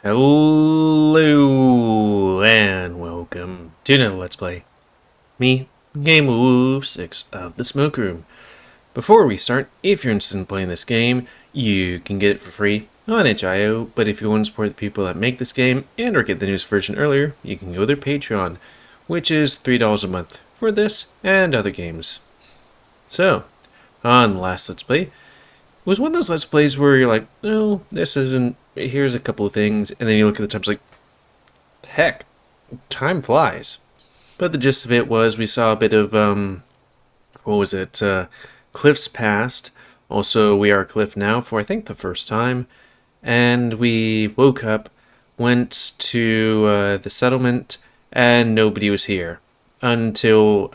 Hello and welcome to another Let's Play. Me, GamerWolfSix of the Smoke Room. Before we start, if you're interested in playing this game, you can get it for free on itch.io, but if you want to support the people that make this game and or get the newest version earlier, you can go to their Patreon, which is $3 a month for this and other games. So, on the last Let's Play, it was one of those Let's Plays where you're like, oh, this isn't, here's a couple of things, and then you look at the time, it's like, heck, time flies. But the gist of it was we saw a bit of, what was it, Cliff's Past. Also, we are Cliff now for, I think, the first time. And we woke up, went to the settlement, and nobody was here. Until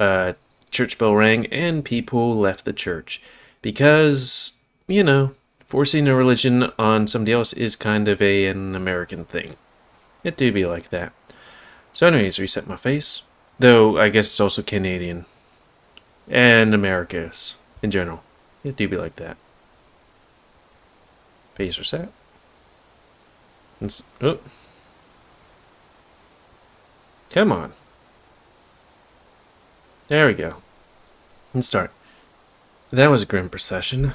church bell rang and people left the church. Because, you know, forcing a religion on somebody else is kind of an American thing. It do be like that. So anyways, reset my face. Though, I guess it's also Canadian. And America's, in general. It do be like that. Face reset. Oh. Come on. There we go. Let's start. That was a grim procession.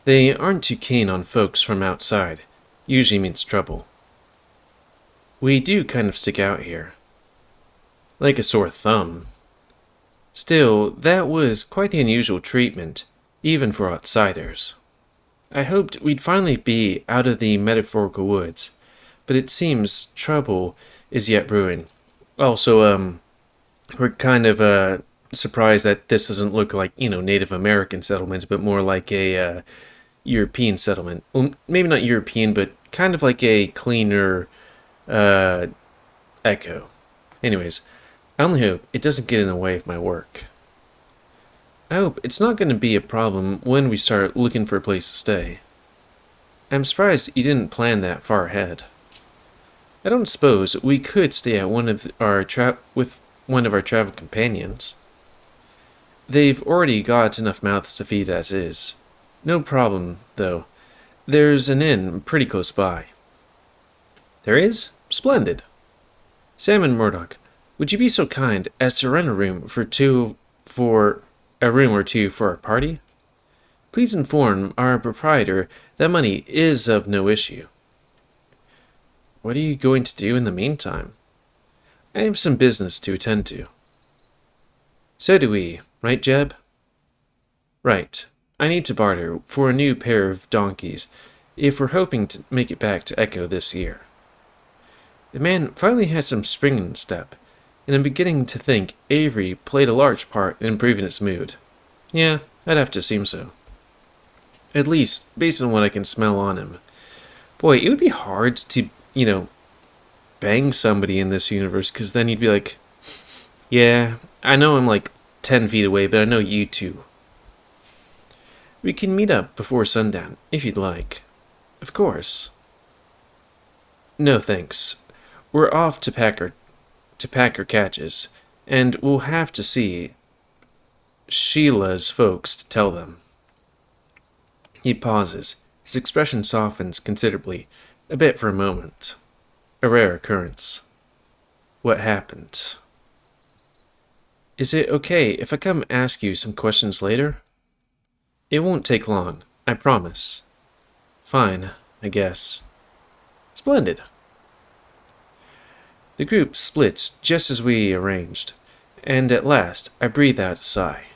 They aren't too keen on folks from outside. Usually means trouble. We do kind of stick out here. Like a sore thumb. Still, that was quite the unusual treatment, even for outsiders. I hoped we'd finally be out of the metaphorical woods, but it seems trouble is yet brewing. Also, we're kind of surprised that this doesn't look like, Native American settlement, but more like a European settlement. Well, maybe not European, but kind of like a cleaner echo. Anyways, I only hope it doesn't get in the way of my work. I hope it's not going to be a problem when we start looking for a place to stay. I'm surprised you didn't plan that far ahead. I don't suppose we could stay at with one of our travel companions. They've already got enough mouths to feed as is. No problem, though. There's an inn pretty close by. There is? Splendid. Sam and Murdoch, would you be so kind as to rent a room for our party? Please inform our proprietor that money is of no issue. What are you going to do in the meantime? I have some business to attend to. So do we, right, Jeb? Right. I need to barter for a new pair of donkeys if we're hoping to make it back to Echo this year. The man finally has some spring in his step, and I'm beginning to think Avery played a large part in improving his mood. Yeah, I'd have to assume so. At least, based on what I can smell on him. Boy, it would be hard to, bang somebody in this universe, because then you'd be like, yeah, I know I'm like 10 feet away, but I know you too. We can meet up before sundown, if you'd like. Of course. No thanks. We're off to pack our catches, and we'll have to see Sheila's folks to tell them. He pauses. His expression softens considerably, a bit for a moment. A rare occurrence. What happened? Is it okay if I come ask you some questions later? It won't take long, I promise. Fine, I guess. Splendid. The group splits just as we arranged, and at last I breathe out a sigh.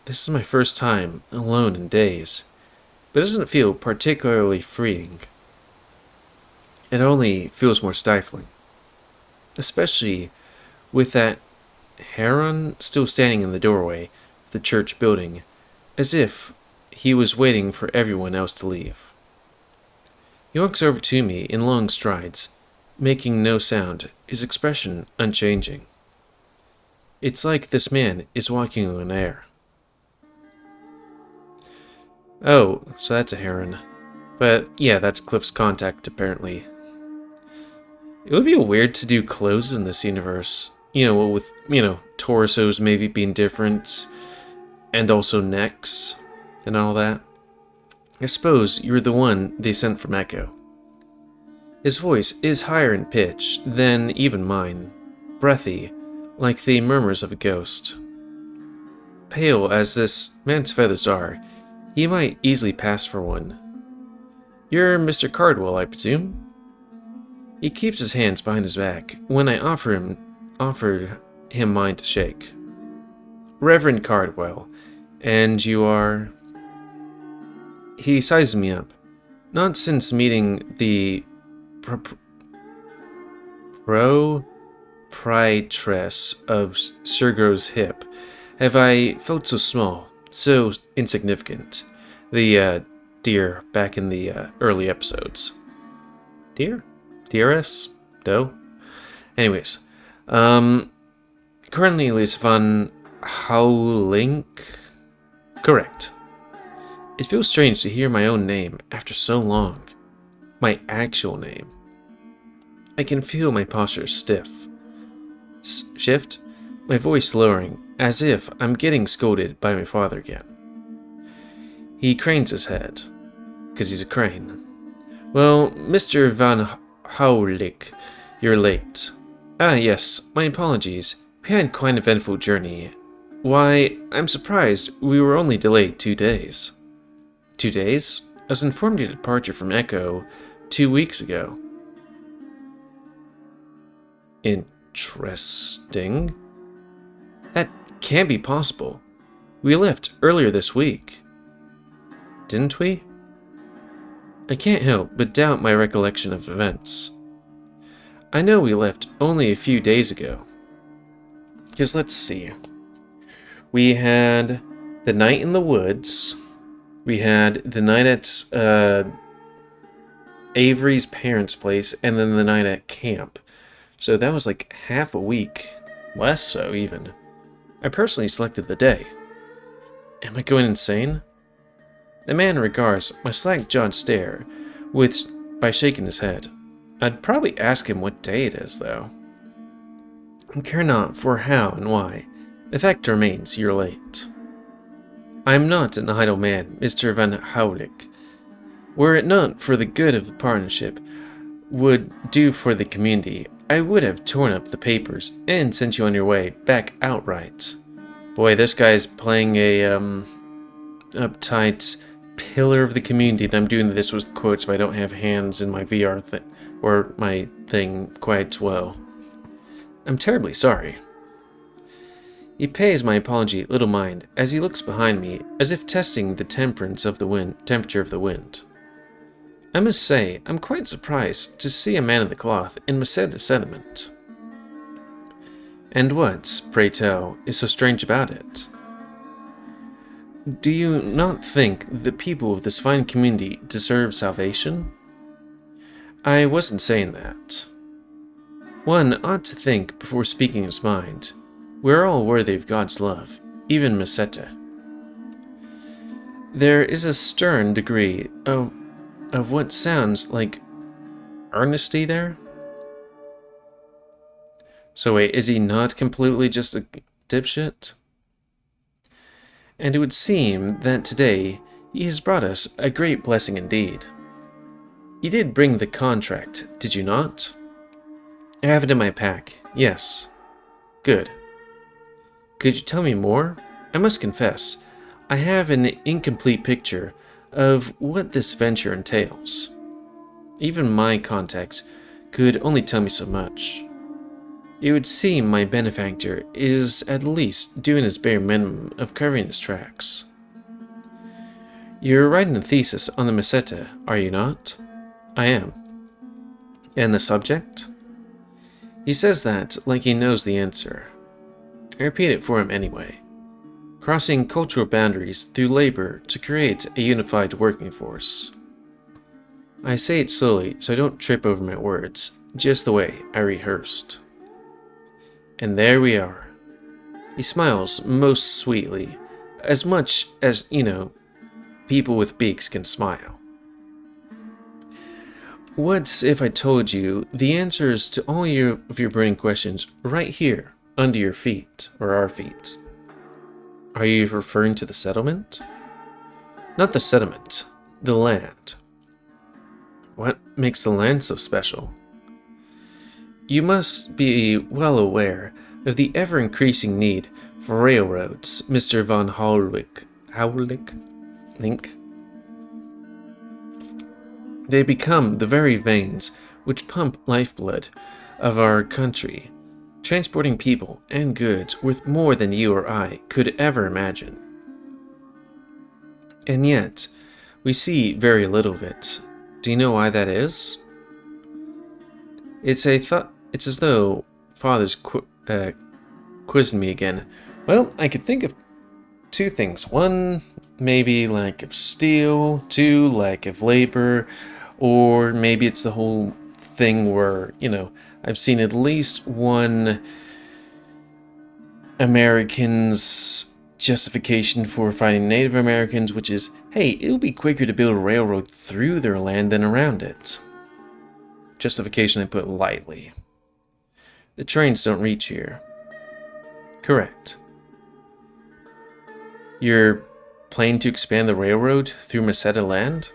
This is my first time alone in days, but it doesn't feel particularly freeing. It only feels more stifling, especially with that heron still standing in the doorway of the church building, as if he was waiting for everyone else to leave. He walks over to me in long strides, making no sound, his expression unchanging. It's like this man is walking on air. Oh, so that's a heron. But yeah, that's Cliff's contact, apparently. It would be weird to do clothes in this universe. With, torsos maybe being different, and also necks, and all that. I suppose you're the one they sent from Echo. His voice is higher in pitch than even mine, breathy, like the murmurs of a ghost. Pale as this man's feathers are, he might easily pass for one. You're Mr. Cardwell, I presume? He keeps his hands behind his back when I offered him mine to shake. Reverend Cardwell, and you are... He sizes me up. Not since meeting the proprietress of Sergo's Hip have I felt so small, so insignificant. The deer back in the early episodes. Deer? DRS? Doe? Anyways, currently Lise van Houwelink? Correct. It feels strange to hear my own name after so long. My actual name. I can feel my posture stiff. Shift? My voice lowering, as if I'm getting scolded by my father again. He cranes his head, because he's a crane. Well, Mr. Van Houwelink, you're late. Ah, yes, my apologies. We had quite an eventful journey. Why, I'm surprised we were only delayed 2 days. 2 days? I was informed your departure from Echo 2 weeks ago. Interesting. That can't be possible. We left earlier this week. Didn't we? I can't help but doubt my recollection of events. I know we left only a few days ago. Because let's see. We had the night in the woods. We had the night at Avery's parents' place, and then the night at camp. So that was like half a week. Less so, even. I personally selected the day. Am I going insane? The man regards my slack-jawed stare by shaking his head. I'd probably ask him what day it is, though. I care not for how and why. The fact remains, you're late. I am not an idle man, Mr. Van Houwelink. Were it not for the good of the partnership would do for the community, I would have torn up the papers and sent you on your way back outright. Boy, this guy's playing a uptight pillar of the community, and I'm doing this with quotes, but I don't have hands in my VR or my thing quite well. I'm terribly sorry. He pays my apology little mind as he looks behind me, as if testing the temperature of the wind. I must say, I'm quite surprised to see a man of the cloth in Meseta settlement. And what, pray tell, is so strange about it? Do you not think the people of this fine community deserve salvation? I wasn't saying that. One ought to think before speaking his mind. We're all worthy of God's love, even Meseta. There is a stern degree of what sounds like earnesty there. So wait, is he not completely just a dipshit? And it would seem that today he has brought us a great blessing indeed. You did bring the contract, did you not? I have it in my pack, yes. Good. Could you tell me more? I must confess, I have an incomplete picture of what this venture entails. Even my contacts could only tell me so much. It would seem my benefactor is at least doing his bare minimum of covering his tracks. You're writing a thesis on the Meseta, are you not? I am. And the subject? He says that like he knows the answer. I repeat it for him anyway. Crossing cultural boundaries through labor to create a unified working force. I say it slowly so I don't trip over my words, just the way I rehearsed. And there we are. He smiles most sweetly, as much as, people with beaks can smile. What if I told you the answers to all of your burning questions right here, under your feet, or our feet? Are you referring to the settlement? Not the settlement, the land. What makes the land so special? You must be well aware of the ever-increasing need for railroads, Mr. von Howlick. Link? They become the very veins which pump lifeblood of our country, transporting people and goods worth more than you or I could ever imagine. And yet, we see very little of it. Do you know why that is? It's as though Father's quizzing me again. Well, I could think of two things. One, maybe lack of steel. Two, lack of labor. Or maybe it's the whole thing where, I've seen at least one American's justification for fighting Native Americans, which is, hey, it would be quicker to build a railroad through their land than around it. Justification I put lightly. The trains don't reach here. Correct. You're planning to expand the railroad through Meseta land?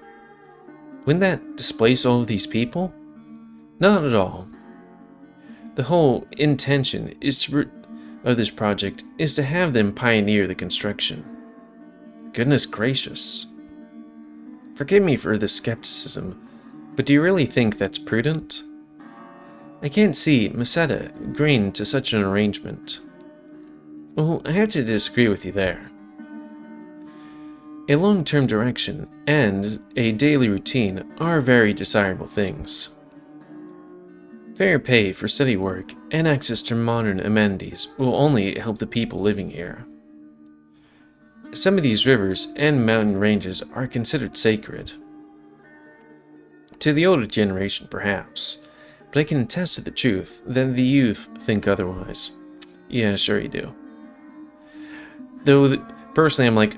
Wouldn't that displace all of these people? Not at all. The whole intention of this project is to have them pioneer the construction. Goodness gracious. Forgive me for this skepticism, but do you really think that's prudent? I can't see Meseta agreeing to such an arrangement. Well, I have to disagree with you there. A long-term direction and a daily routine are very desirable things. Fair pay for steady work and access to modern amenities will only help the people living here. Some of these rivers and mountain ranges are considered sacred. To the older generation, perhaps, but I can attest to the truth that the youth think otherwise. Yeah, sure you do. Though, personally, I'm like,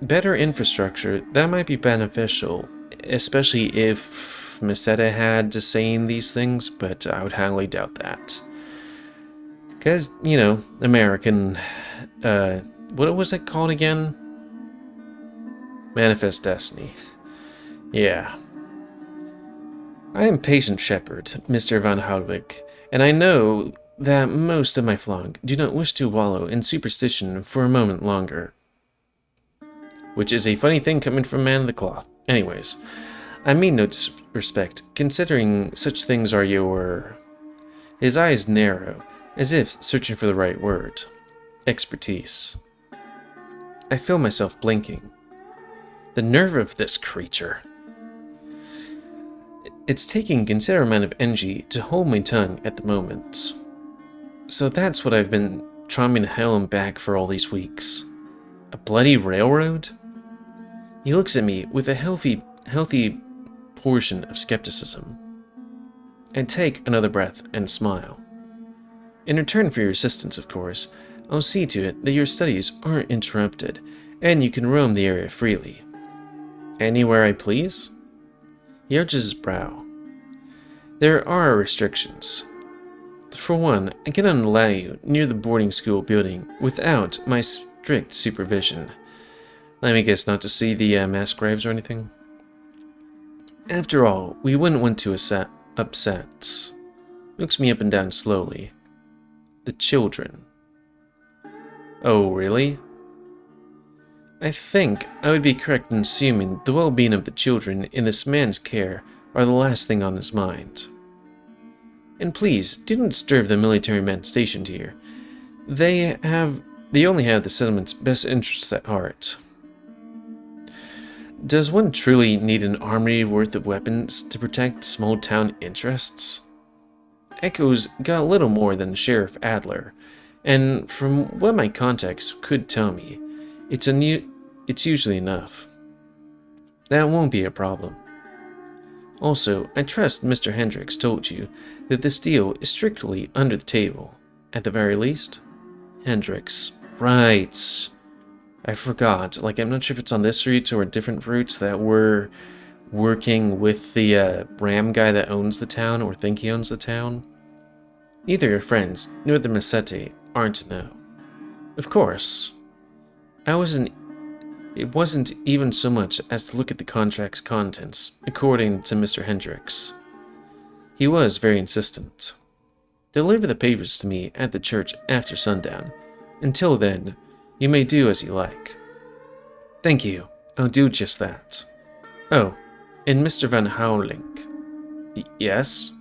better infrastructure, that might be beneficial, especially if Meseta had to say these things, but I would highly doubt that. Because, American, what was it called again? Manifest Destiny. Yeah. I am patient shepherd, Mr. von Howlick, and I know that most of my flock do not wish to wallow in superstition for a moment longer. Which is a funny thing coming from a man of the cloth. Anyways, I mean no disrespect, considering such things are your... His eyes narrow, as if searching for the right word. Expertise. I feel myself blinking. The nerve of this creature. It's taking a considerable amount of energy to hold my tongue at the moment. So that's what I've been trying to hell and back for all these weeks. A bloody railroad? He looks at me with a healthy portion of skepticism. I take another breath and smile. In return for your assistance, of course, I'll see to it that your studies aren't interrupted, and you can roam the area freely. Anywhere I please? He arches his brow. There are restrictions. For one, I cannot allow you near the boarding school building without my strict supervision. Let me guess, not to see the mass graves or anything? After all, we wouldn't want to upset. Looks me up and down slowly. The children. Oh, really? I think I would be correct in assuming the well-being of the children in this man's care are the last thing on his mind. And please, do not disturb the military men stationed here. They only have the settlement's best interests at heart. Does one truly need an army worth of weapons to protect small-town interests? Echo's got a little more than Sheriff Adler, and from what my contacts could tell me, it's usually enough. That won't be a problem. Also, I trust Mr. Hendricks told you that this deal is strictly under the table, at the very least. Hendricks. Right. I forgot. I'm not sure if it's on this route or different routes that we're working with the ram guy that owns the town or think he owns the town. Neither your friends nor the Mesete aren't to know. Of course. I was It wasn't even so much as to look at the contract's contents, according to Mr. Hendricks. He was very insistent. Deliver the papers to me at the church after sundown. Until then, you may do as you like. Thank you. I'll do just that. Oh, and Mr. Van Houwelink. Yes?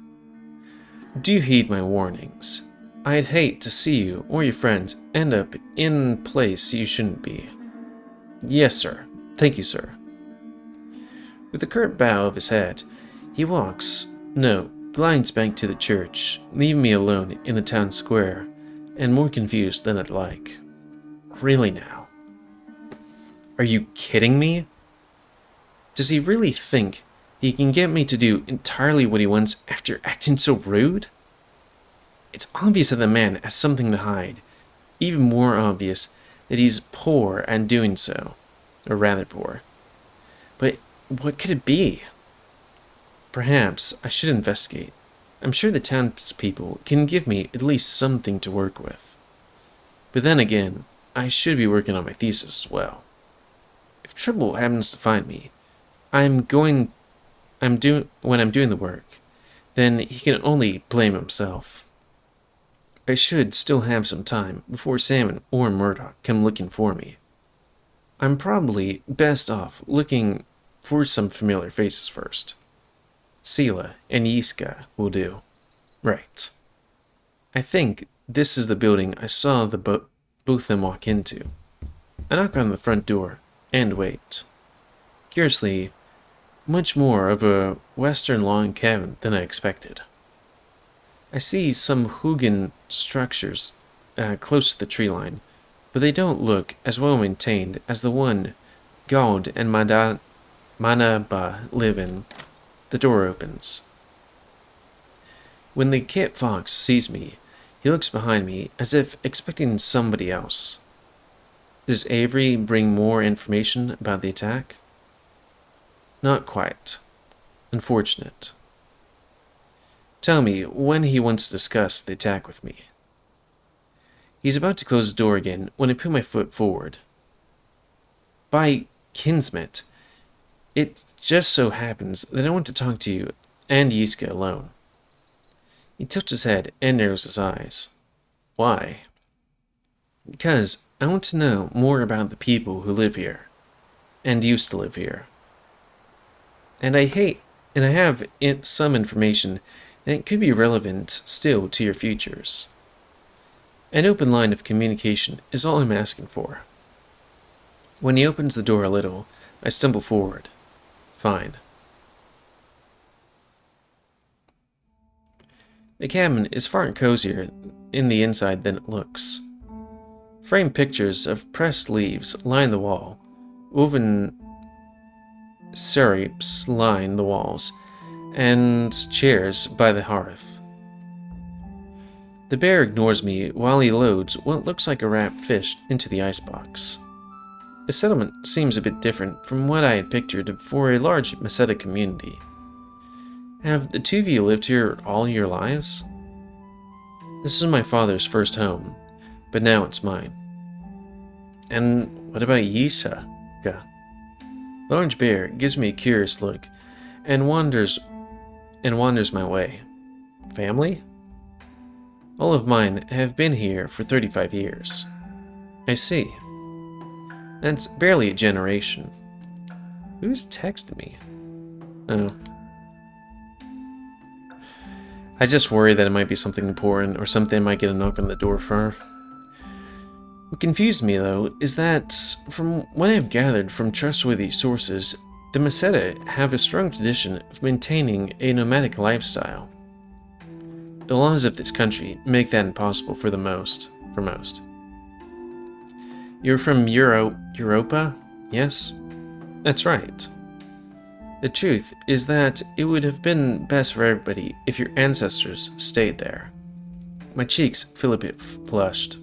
Do heed my warnings. I'd hate to see you or your friends end up in a place you shouldn't be. Yes, sir. Thank you, sir. With a curt bow of his head, he glides back to the church, leaving me alone in the town square, and more confused than I'd like. Really now? Are you kidding me? Does he really think he can get me to do entirely what he wants after acting so rude? It's obvious that the man has something to hide. Even more obvious that he's poor and doing so. Or rather poor. But what could it be? Perhaps I should investigate. I'm sure the townspeople can give me at least something to work with. But then again, I should be working on my thesis as well. If trouble happens to find me, when I'm doing the work, then he can only blame himself. I should still have some time before Salmon or Murdoch come looking for me. I'm probably best off looking for some familiar faces first. Sela and Yiska will do. Right. I think this is the building I saw both them walk into. I knock on the front door and wait. Curiously, much more of a western log cabin than I expected. I see some Hugin structures close to the tree line, but they don't look as well maintained as the one Gaud and Manaba live in. The door opens. When the Kit Fox sees me, he looks behind me as if expecting somebody else. Does Avery bring more information about the attack? Not quite. Unfortunate. Tell me when he wants to discuss the attack with me. He's about to close the door again when I put my foot forward. By Kinsmet, it just so happens that I want to talk to you and Yiska alone. He tilts his head and narrows his eyes. Why? Because I want to know more about the people who live here, and used to live here. And I have some information that could be relevant still to your futures. An open line of communication is all I'm asking for. When he opens the door a little, I stumble forward. Fine. The cabin is far cozier in the inside than it looks. Framed pictures of pressed leaves line the wall. Woven serapes line the walls, and chairs by the hearth. The bear ignores me while he loads what looks like a wrapped fish into the icebox. The settlement seems a bit different from what I had pictured for a large Meseta community. Have the two of you lived here all your lives? This is my father's first home, but now it's mine. And what about Yisha? The orange bear gives me a curious look and wanders my way. Family? All of mine have been here for 35 years. I see. That's barely a generation. Who's texted me? Oh. I just worry that it might be something important or something I might get a knock on the door for. What confused me, though, is that, from what I've gathered from trustworthy sources, the Meseta have a strong tradition of maintaining a nomadic lifestyle. The laws of this country make that impossible for most. You're from Europa, yes? That's right. The truth is that it would have been best for everybody if your ancestors stayed there. My cheeks feel a bit flushed.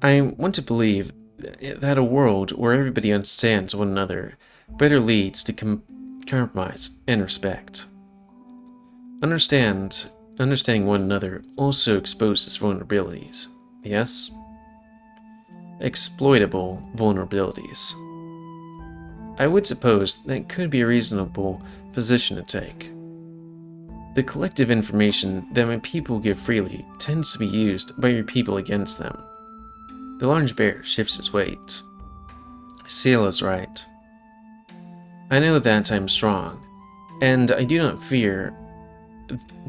I want to believe that a world where everybody understands one another better leads to compromise and respect. Understanding one another also exposes vulnerabilities, yes? exploitable vulnerabilities. I would suppose that could be a reasonable position to take. The collective information that my people give freely tends to be used by your people against them. The large bear shifts its weight. Seal is right. I know that I'm strong, and I do not fear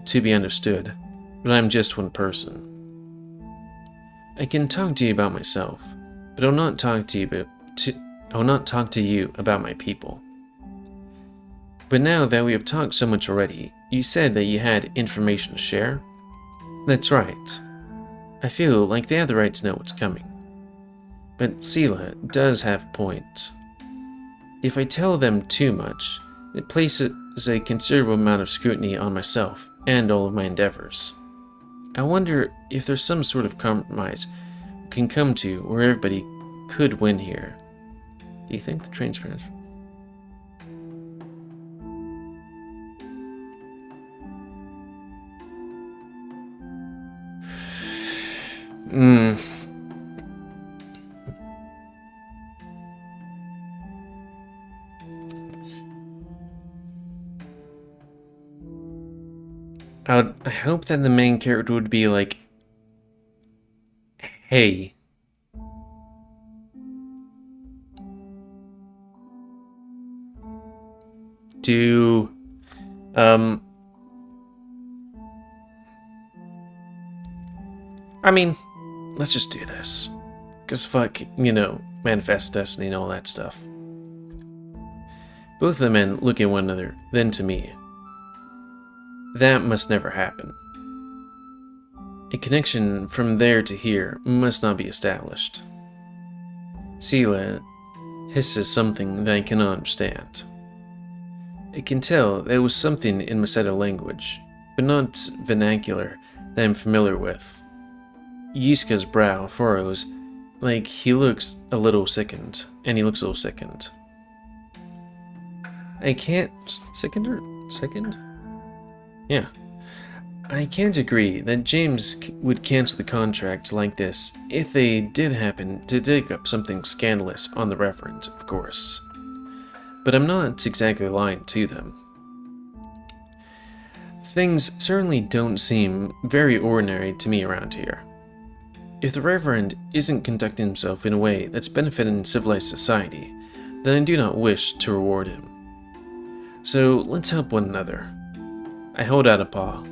to be understood, but I'm just one person. I can talk to you about myself, but I'll not talk to you about my people. But now that we have talked so much already, you said that you had information to share? That's right. I feel like they have the right to know what's coming. But Sela does have a point. If I tell them too much, it places a considerable amount of scrutiny on myself and all of my endeavors. I wonder if there's some sort of compromise we can come to where everybody could win here. Do you think the transparency? I hope that the main character would be like, hey, do, I mean, let's just do this. Because fuck, manifest destiny and all that stuff. Both of the men look at one another, then to me. That must never happen. A connection from there to here must not be established. Sela hisses something that I cannot understand. I can tell there was something in Maseta language, but not vernacular that I'm familiar with. Yiska's brow furrows like he looks a little sickened, and he looks a little sickened. I can't... Sickened? Yeah. I can't agree that James would cancel the contract like this if they did happen to dig up something scandalous on the Reverend, of course. But I'm not exactly lying to them. Things certainly don't seem very ordinary to me around here. If the Reverend isn't conducting himself in a way that's benefiting civilized society, then I do not wish to reward him. So let's help one another. I hold out a paw.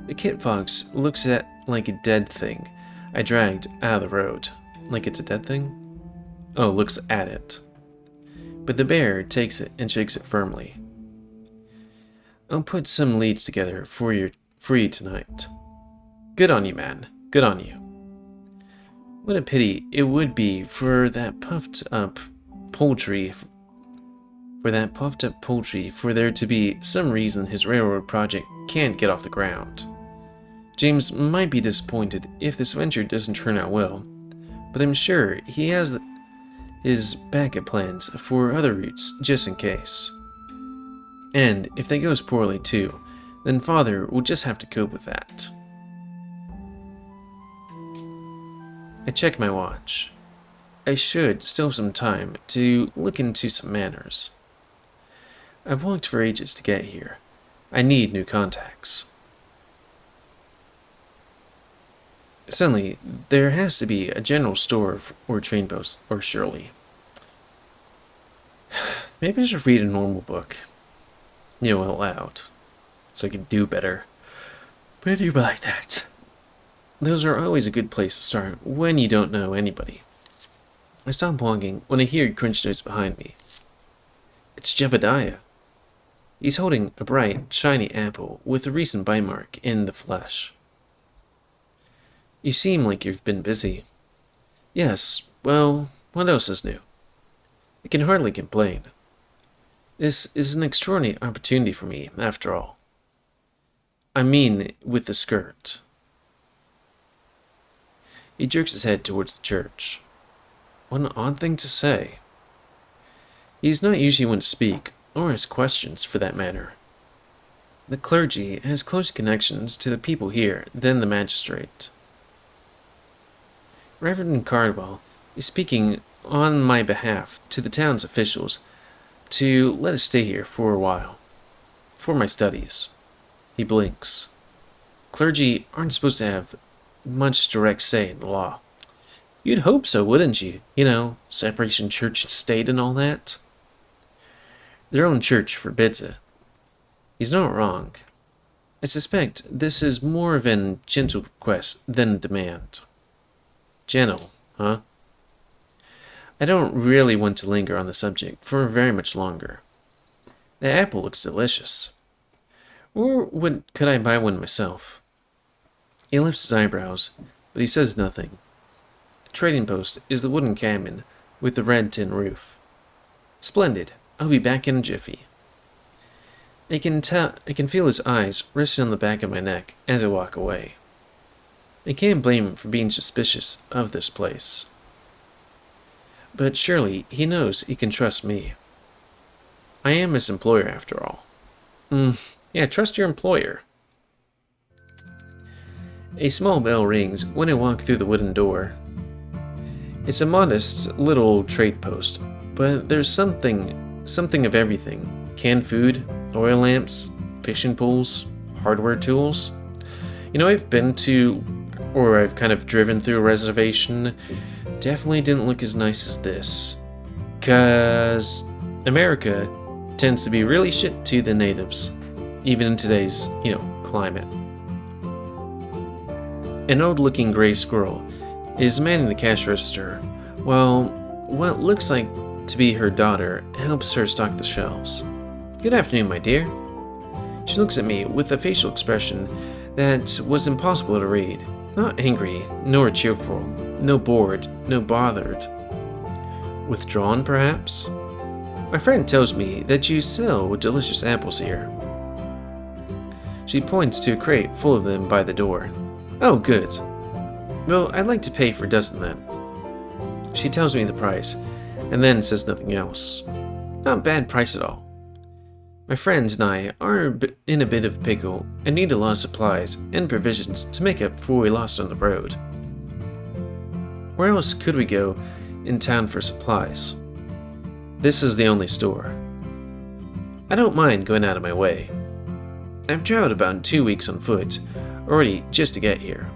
The kit fox looks at like a dead thing I dragged out of the road. Like it's a dead thing? Oh, looks at it. But the bear takes it and shakes it firmly. I'll put some leads together for you tonight. Good on you, man. Good on you. What a pity it would be for that puffed up poultry for there to be some reason his railroad project can't get off the ground. James might be disappointed if this venture doesn't turn out well, but I'm sure he has his backup plans for other routes just in case. And if that goes poorly too, then Father will just have to cope with that. I check my watch. I should still have some time to look into some manners. I've walked for ages to get here. I need new contacts. Suddenly, there has to be a general store or train post, or surely. Maybe I should read a normal book. Out loud. So I can do better. But you like that. Those are always a good place to start when you don't know anybody. I stop walking when I hear crunch notes behind me. It's Jebediah. He's holding a bright, shiny apple with a recent bite mark in the flesh. You seem like you've been busy. Yes, well, what else is new? I can hardly complain. This is an extraordinary opportunity for me, after all. I mean, with the skirt. He jerks his head towards the church. What an odd thing to say. He's not usually one to speak, or ask questions for that matter. The clergy has closer connections to the people here than the magistrate. Reverend Cardwell is speaking on my behalf to the town's officials to let us stay here for a while. For my studies. He blinks. Clergy aren't supposed to have much direct say in the law. You'd hope so, wouldn't you? You know, separation church and state and all that. Their own church forbids it. He's not wrong. I suspect this is more of a gentle request than a demand. Gentle, huh? I don't really want to linger on the subject for very much longer. The apple looks delicious. Or could I buy one myself? He lifts his eyebrows, but he says nothing. The trading post is the wooden cabin with the red tin roof. Splendid. I'll be back in a jiffy. I can feel his eyes resting on the back of my neck as I walk away. I can't blame him for being suspicious of this place. But surely he knows he can trust me. I am his employer after all. Yeah, trust your employer. A small bell rings when I walk through the wooden door. It's a modest little trade post, but there's something of everything. Canned food, oil lamps, fishing poles, hardware tools. You know, I've kind of driven through a reservation. Definitely didn't look as nice as this. 'Cause America tends to be really shit to the natives, even in today's, climate. An old-looking gray squirrel is manning the cash register, while what looks like to be her daughter helps her stock the shelves. Good afternoon, my dear. She looks at me with a facial expression that was impossible to read. Not angry, nor cheerful, no bored, no bothered. Withdrawn, perhaps? My friend tells me that you sell delicious apples here. She points to a crate full of them by the door. Oh, good. Well, I'd like to pay for a dozen then. She tells me the price, and then says nothing else. Not a bad price at all. My friends and I are in a bit of pickle and need a lot of supplies and provisions to make up for what we lost on the road. Where else could we go in town for supplies? This is the only store. I don't mind going out of my way. I've traveled about 2 weeks on foot, already just to get here.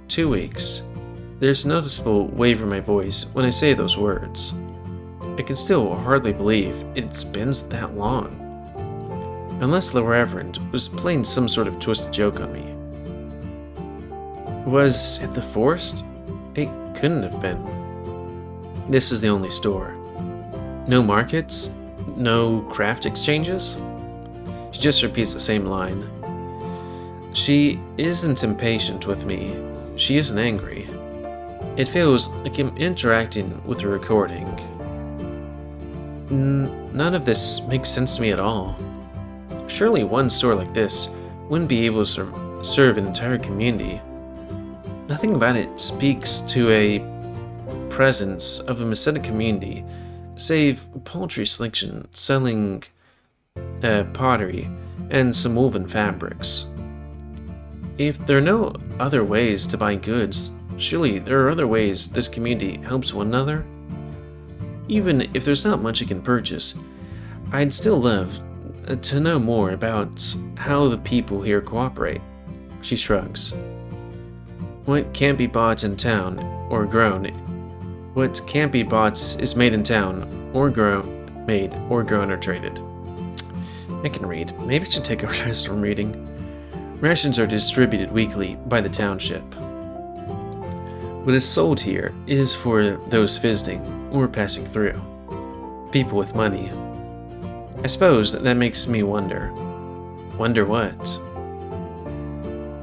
2 weeks. There's a noticeable waver in my voice when I say those words. I can still hardly believe it's been that long. Unless the Reverend was playing some sort of twisted joke on me. Was it the forest? It couldn't have been. This is the only store. No markets? No craft exchanges? She just repeats the same line. She isn't impatient with me. She isn't angry. It feels like I'm interacting with a recording. None of this makes sense to me at all. Surely one store like this wouldn't be able to serve an entire community. Nothing about it speaks to a presence of a Messianic community, save a paltry selection selling pottery and some woven fabrics. If there are no other ways to buy goods, surely there are other ways this community helps one another? Even if there's not much I can purchase, I'd still love to know more about how the people here cooperate. She shrugs. What can't be bought in town or grown? What can't be bought is made in town or grown or traded. I can read. Maybe I should take a rest from reading. Rations are distributed weekly by the township. What is sold here is for those visiting or passing through. People with money. I suppose that makes me wonder. Wonder what?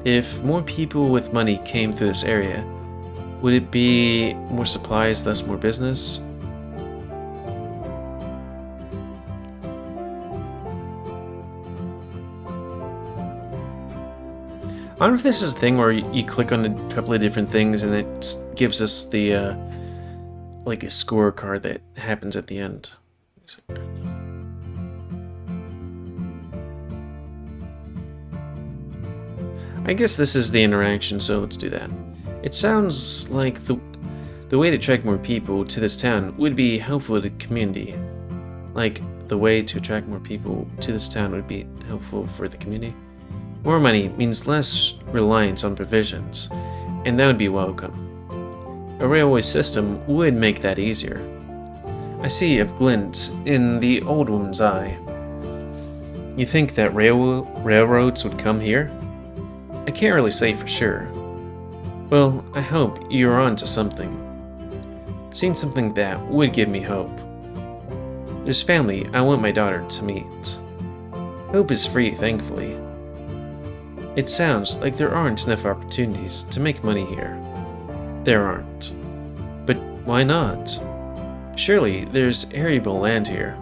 If more people with money came through this area, would it be more supplies, thus more business? I wonder if this is a thing where you click on a couple of different things and it gives us the, like a scorecard that happens at the end. I guess this is the interaction, so let's do that. It sounds like the the way to attract more people to this town would be helpful to the community. Like, the way to attract more people to this town would be helpful for the community. More money means less reliance on provisions, and that would be welcome. A railway system would make that easier. I see a glint in the old woman's eye. You think that railroads would come here? I can't really say for sure. Well, I hope you're on to something. Seen something that would give me hope. There's family I want my daughter to meet. Hope is free, thankfully. It sounds like there aren't enough opportunities to make money here. There aren't. But why not? Surely there's arable land here.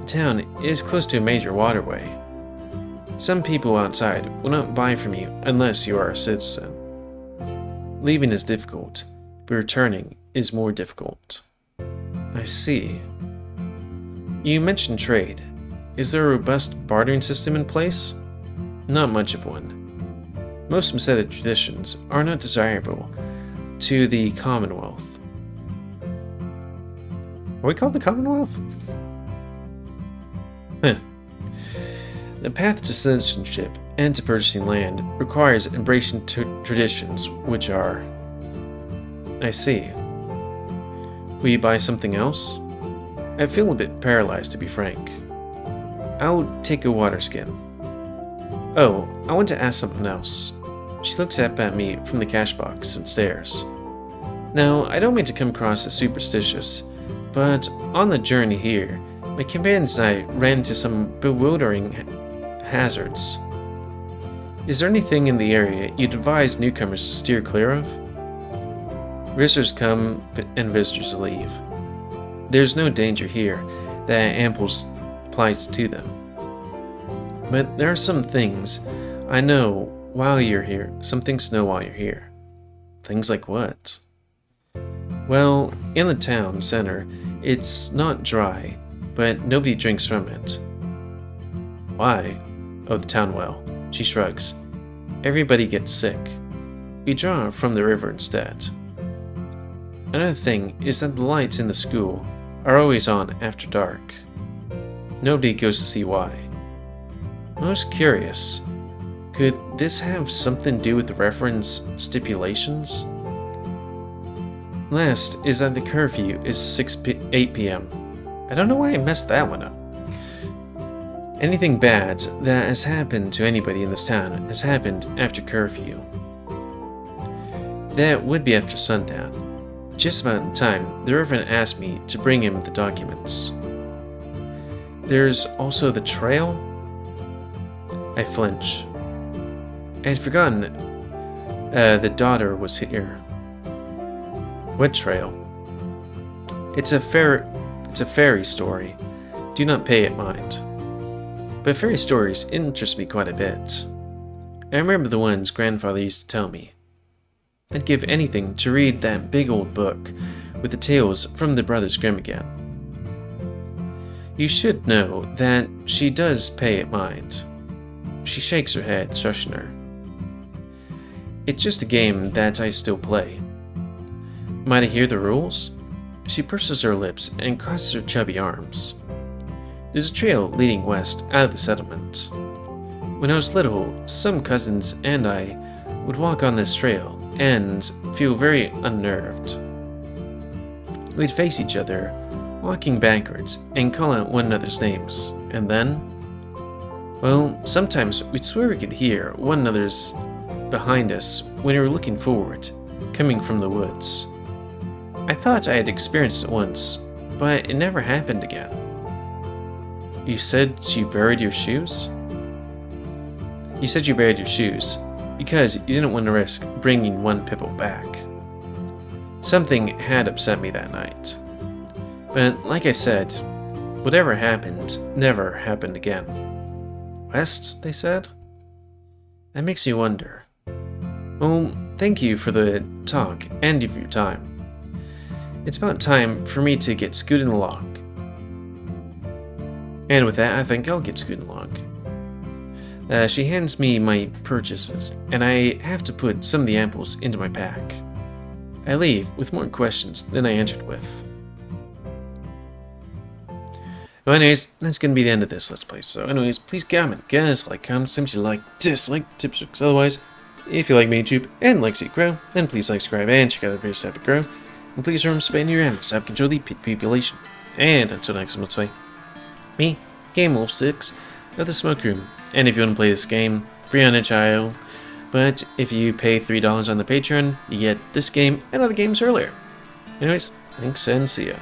The town is close to a major waterway. Some people outside will not buy from you unless you are a citizen. Leaving is difficult, but returning is more difficult. I see. You mentioned trade. Is there a robust bartering system in place? Not much of one. Most Meseta traditions are not desirable to the Commonwealth. Are we called the Commonwealth? The path to citizenship and to purchasing land requires embracing traditions which are... I see. Will you buy something else? I feel a bit paralyzed, to be frank. I'll take a water skin. Oh, I want to ask something else. She looks up at me from the cash box and stares. Now, I don't mean to come across as superstitious, but on the journey here, my companions and I ran into some bewildering hazards. Is there anything in the area you'd advise newcomers to steer clear of? Visitors come and visitors leave. There's no danger here that ambles applies to them. But there are some things I know while you're here. Some things to know while you're here. Things like what? Well, in the town center, it's not dry, but nobody drinks from it. Why? Oh, the town well. She shrugs. Everybody gets sick. We draw from the river instead. Another thing is that the lights in the school are always on after dark. Nobody goes to see why. Most curious, could this have something to do with the Reverend's stipulations? Last is that the curfew is 8 p.m. I don't know why I messed that one up. Anything bad that has happened to anybody in this town has happened after curfew. That would be after sundown. Just about in time, the Reverend asked me to bring him the documents. There's also the trail? I flinch. I had forgotten the daughter was here. What trail? It's a fairy story. Do not pay it mind. But fairy stories interest me quite a bit. I remember the ones grandfather used to tell me. I'd give anything to read that big old book with the tales from the Brothers Grimm again. You should know that she does pay it mind. She shakes her head, shushing her. It's just a game that I still play. Might I hear the rules? She purses her lips and crosses her chubby arms. There's a trail leading west out of the settlement. When I was little, some cousins and I would walk on this trail and feel very unnerved. We'd face each other, walking backwards, and call out one another's names, and then... Well, sometimes we'd swear we could hear one another's behind us when we were looking forward, coming from the woods. I thought I had experienced it once, but it never happened again. You said you buried your shoes? You said you buried your shoes because you didn't want to risk bringing one pipple back. Something had upset me that night. But like I said, whatever happened never happened again. West, they said? That makes you wonder. Well, thank you for the talk and for your time. It's about time for me to get scooting along. And with that, I think I'll get scooting along. She hands me my purchases, and I have to put some of the apples into my pack. I leave with more questions than I entered with. Well, anyways, that's going to be the end of this Let's Play. So anyways, please comment, guys, like, comment, if you like, dislike, tips, tricks, otherwise. If you like me YouTube and like to see it grow, then please like, subscribe, and check out the videos that grow. And please remember to spend your enemies to control the population. And until next Let's Play, me, GamerWolfSix, of the Smoke Room. And if you want to play this game, free on itch.io. But if you pay $3 on the Patreon, you get this game and other games earlier. Anyways, thanks and see ya.